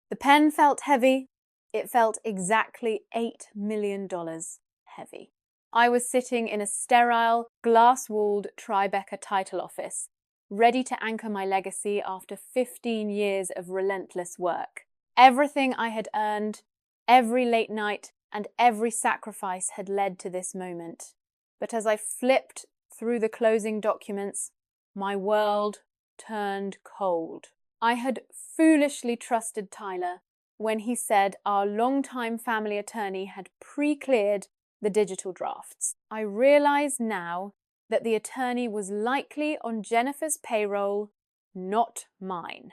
The pen felt heavy. It felt exactly $8 million heavy. I was sitting in a sterile, glass-walled Tribeca title office, ready to anchor my legacy after 15 years of relentless work. Everything I had earned, every late night, and every sacrifice had led to this moment. But as I flipped through the closing documents, my world turned cold. I had foolishly trusted Tyler when he said our longtime family attorney had pre-cleared the digital drafts. I realize now that the attorney was likely on Jennifer's payroll, not mine.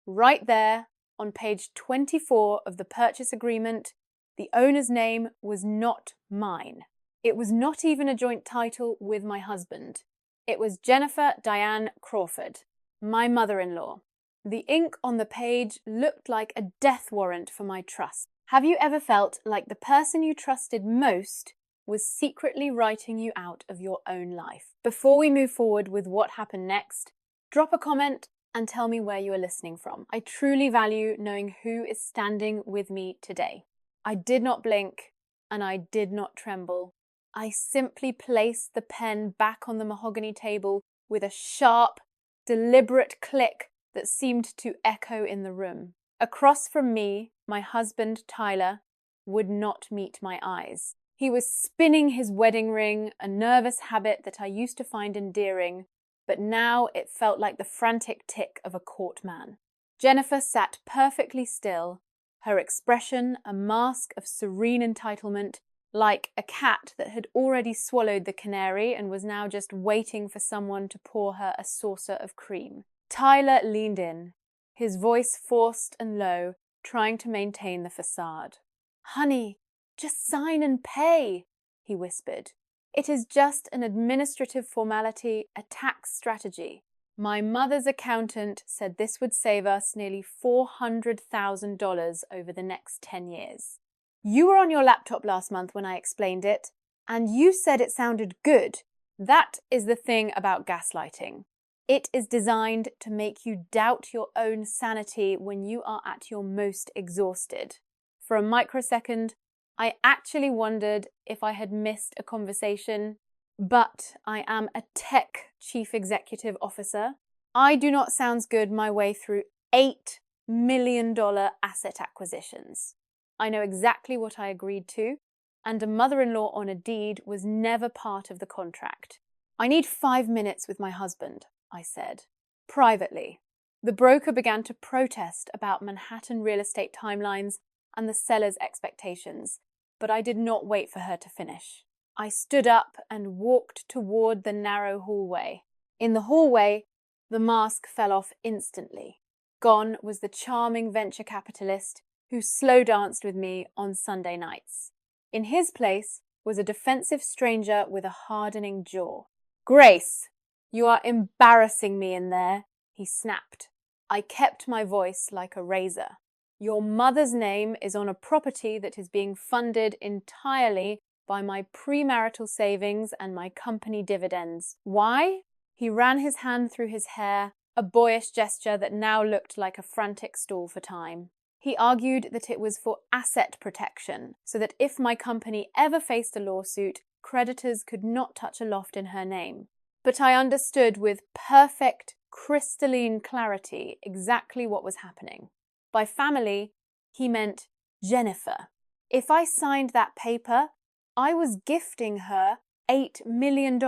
Right there, on page 24 of the purchase agreement, the owner's name was not mine. It was not even a joint title with my husband. It was Jennifer Diane Crawford, my mother-in-law. The ink on the page looked like a death warrant for my trust. Have you ever felt like the person you trusted most was secretly writing you out of your own life? Before we move forward with what happened next, drop a comment and tell me where you are listening from. I truly value knowing who is standing with me today. I did not blink and I did not tremble. I simply placed the pen back on the mahogany table with a sharp, deliberate click that seemed to echo in the room. Across from me, my husband, Tyler, would not meet my eyes. He was spinning his wedding ring, a nervous habit that I used to find endearing, but now it felt like the frantic tick of a court man. Jennifer sat perfectly still, her expression a mask of serene entitlement, like a cat that had already swallowed the canary and was now just waiting for someone to pour her a saucer of cream. Tyler leaned in, his voice forced and low, trying to maintain the facade. "Honey, just sign and pay," he whispered. "It is just an administrative formality, a tax strategy. My mother's accountant said this would save us nearly $400,000 over the next 10 years. You were on your laptop last month when I explained it, and you said it sounded good. That is the thing about gaslighting. It is designed to make you doubt your own sanity when you are at your most exhausted. For a microsecond, I actually wondered if I had missed a conversation, but I am a tech chief executive officer. I do not sounds good my way through $8 million asset acquisitions. I know exactly what I agreed to, and a mother-in-law on a deed was never part of the contract. I need 5 minutes with my husband, I said, privately. The broker began to protest about Manhattan real estate timelines and the seller's expectations, but I did not wait for her to finish. I stood up and walked toward the narrow hallway. In the hallway, the mask fell off instantly. Gone was the charming venture capitalist who slow danced with me on Sunday nights. In his place was a defensive stranger with a hardening jaw. "Grace, you are embarrassing me in there," he snapped. I kept my voice like a razor. "Your mother's name is on a property that is being funded entirely by my premarital savings and my company dividends. Why?" He ran his hand through his hair, a boyish gesture that now looked like a frantic stall for time. He argued that it was for asset protection, so that if my company ever faced a lawsuit, creditors could not touch a loft in her name. But I understood with perfect, crystalline clarity exactly what was happening. By family, he meant Jennifer. If I signed that paper, I was gifting her $8 million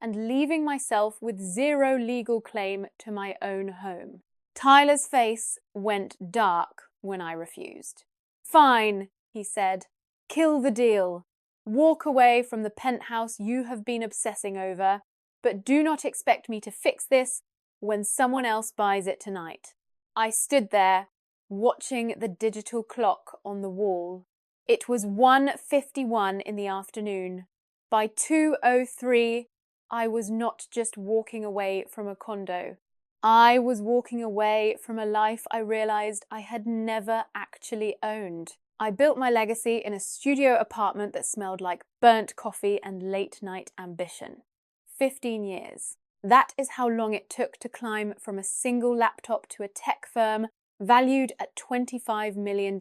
and leaving myself with zero legal claim to my own home. Tyler's face went dark when I refused. "Fine," he said. "Kill the deal. Walk away from the penthouse you have been obsessing over, but do not expect me to fix this when someone else buys it tonight." I stood there, watching the digital clock on the wall. It was 1:51 in the afternoon. By 2:03, I was not just walking away from a condo. I was walking away from a life I realized I had never actually owned. I built my legacy in a studio apartment that smelled like burnt coffee and late-night ambition. 15 years. That is how long it took to climb from a single laptop to a tech firm valued at $25 million.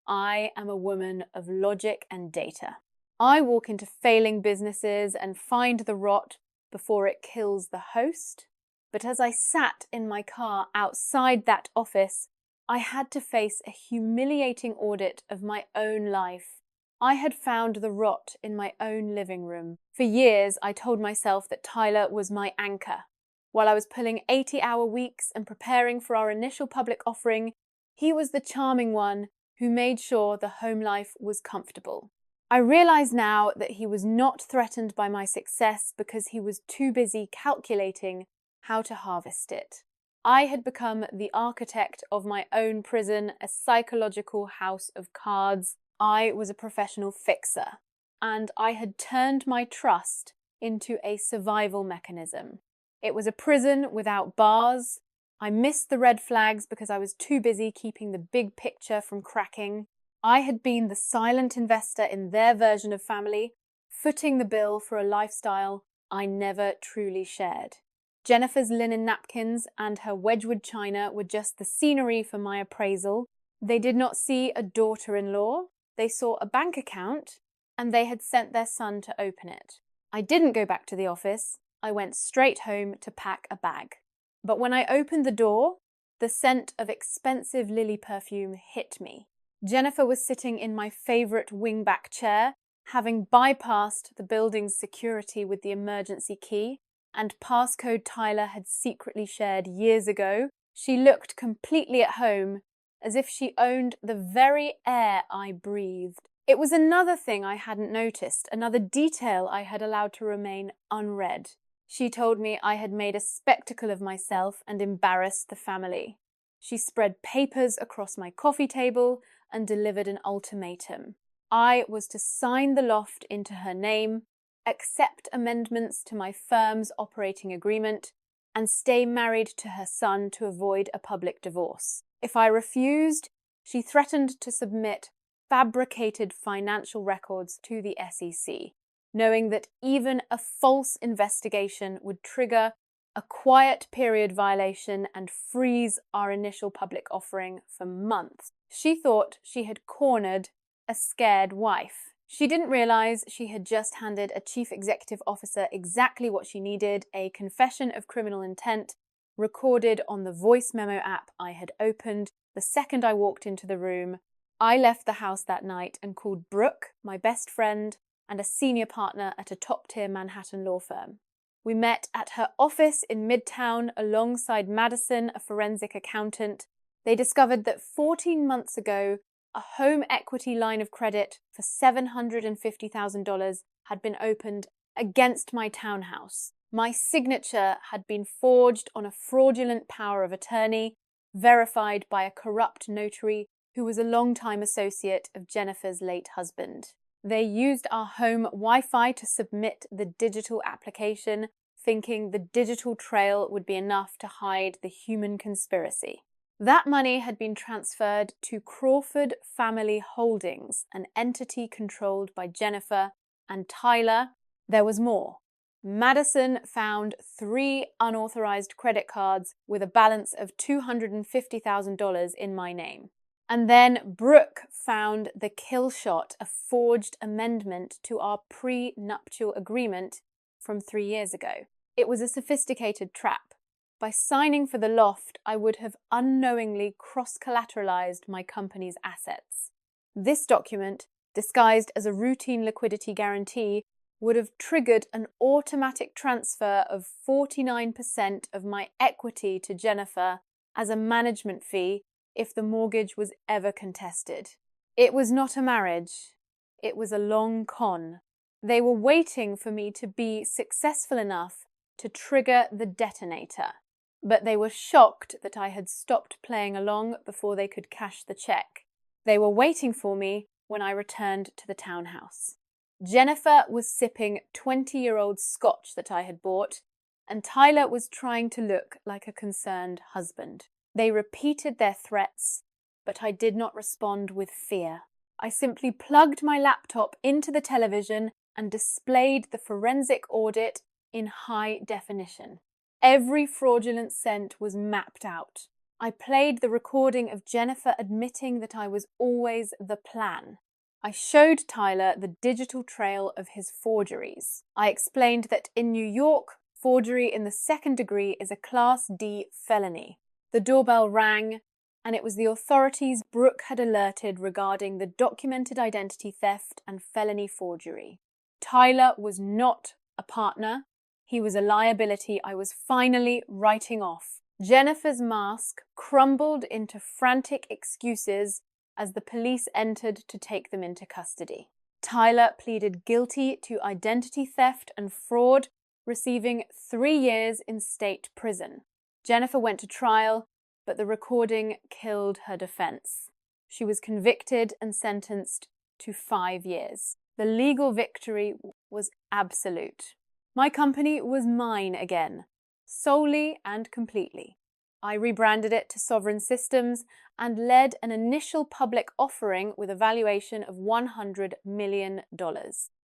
I am a woman of logic and data. I walk into failing businesses and find the rot before it kills the host. But as I sat in my car outside that office, I had to face a humiliating audit of my own life. I had found the rot in my own living room. For years, I told myself that Tyler was my anchor. While I was pulling 80-hour weeks and preparing for our initial public offering, he was the charming one who made sure the home life was comfortable. I realize now that he was not threatened by my success because he was too busy calculating how to harvest it. I had become the architect of my own prison, a psychological house of cards. I was a professional fixer, and I had turned my trust into a survival mechanism. It was a prison without bars. I missed the red flags because I was too busy keeping the big picture from cracking. I had been the silent investor in their version of family, footing the bill for a lifestyle I never truly shared. Jennifer's linen napkins and her Wedgwood china were just the scenery for my appraisal. They did not see a daughter-in-law. They saw a bank account, and they had sent their son to open it. I didn't go back to the office. I went straight home to pack a bag. But when I opened the door, the scent of expensive lily perfume hit me. Jennifer was sitting in my favorite wingback chair, having bypassed the building's security with the emergency key and passcode Tyler had secretly shared years ago. She looked completely at home, as if she owned the very air I breathed. It was another thing I hadn't noticed, another detail I had allowed to remain unread. She told me I had made a spectacle of myself and embarrassed the family. She spread papers across my coffee table and delivered an ultimatum. I was to sign the loft into her name, accept amendments to my firm's operating agreement, and stay married to her son to avoid a public divorce. If I refused, she threatened to submit fabricated financial records to the SEC, knowing that even a false investigation would trigger a quiet period violation and freeze our initial public offering for months. She thought she had cornered a scared wife. She didn't realize she had just handed a chief executive officer exactly what she needed, a confession of criminal intent recorded on the voice memo app I had opened the second I walked into the room. I left the house that night and called Brooke, my best friend, and a senior partner at a top-tier Manhattan law firm. We met at her office in Midtown alongside Madison, a forensic accountant. They discovered that 14 months ago, a home equity line of credit for $750,000 had been opened against my townhouse. My signature had been forged on a fraudulent power of attorney, verified by a corrupt notary who was a longtime associate of Jennifer's late husband. They used our home Wi-Fi to submit the digital application, thinking the digital trail would be enough to hide the human conspiracy. That money had been transferred to Crawford Family Holdings, an entity controlled by Jennifer and Tyler. There was more. Madison found 3 unauthorized credit cards with a balance of $250,000 in my name. And then Brooke found the kill shot, a forged amendment to our pre-nuptial agreement from 3 years ago. It was a sophisticated trap. By signing for the loft, I would have unknowingly cross-collateralized my company's assets. This document, disguised as a routine liquidity guarantee, would have triggered an automatic transfer of 49% of my equity to Jennifer as a management fee if the mortgage was ever contested. It was not a marriage. It was a long con. They were waiting for me to be successful enough to trigger the detonator. But they were shocked that I had stopped playing along before they could cash the check. They were waiting for me when I returned to the townhouse. Jennifer was sipping 20-year-old scotch that I had bought, and Tyler was trying to look like a concerned husband. They repeated their threats, but I did not respond with fear. I simply plugged my laptop into the television and displayed the forensic audit in high definition. Every fraudulent cent was mapped out. I played the recording of Jennifer admitting that I was always the plan. I showed Tyler the digital trail of his forgeries. I explained that in New York, forgery in the second degree is a Class D felony. The doorbell rang, and it was the authorities Brooke had alerted regarding the documented identity theft and felony forgery. Tyler was not a partner. He was a liability I was finally writing off. Jennifer's mask crumbled into frantic excuses as the police entered to take them into custody. Tyler pleaded guilty to identity theft and fraud, receiving 3 years in state prison. Jennifer went to trial, but the recording killed her defense. She was convicted and sentenced to 5 years. The legal victory was absolute. My company was mine again, solely and completely. I rebranded it to Sovereign Systems and led an initial public offering with a valuation of $100 million.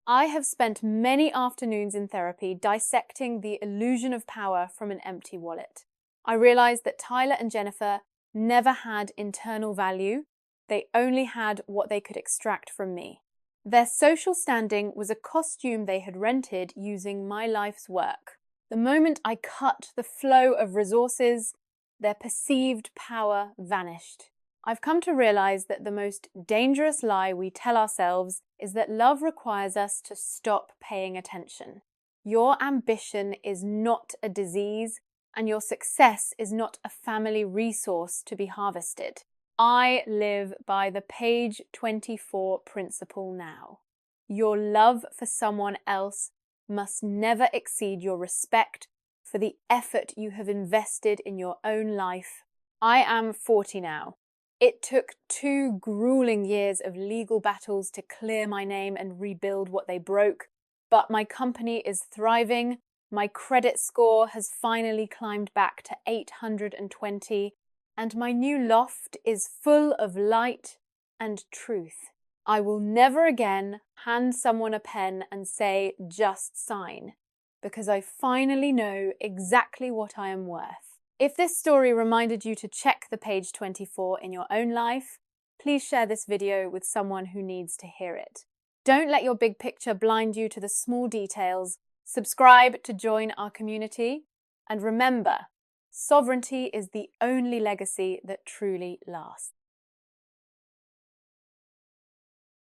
I have spent many afternoons in therapy dissecting the illusion of power from an empty wallet. I realized that Tyler and Jennifer never had internal value. They only had what they could extract from me. Their social standing was a costume they had rented using my life's work. The moment I cut the flow of resources, their perceived power vanished. I've come to realize that the most dangerous lie we tell ourselves is that love requires us to stop paying attention. Your ambition is not a disease, and your success is not a family resource to be harvested. I live by the page 24 principle now. Your love for someone else must never exceed your respect for the effort you have invested in your own life. I am 40 now. It took 2 grueling years of legal battles to clear my name and rebuild what they broke, but my company is thriving. My credit score has finally climbed back to 820, and my new loft is full of light and truth. I will never again hand someone a pen and say, "Just sign," because I finally know exactly what I am worth. If this story reminded you to check the page 24 in your own life, please share this video with someone who needs to hear it. Don't let your big picture blind you to the small details. Subscribe to join our community. And remember, sovereignty is the only legacy that truly lasts.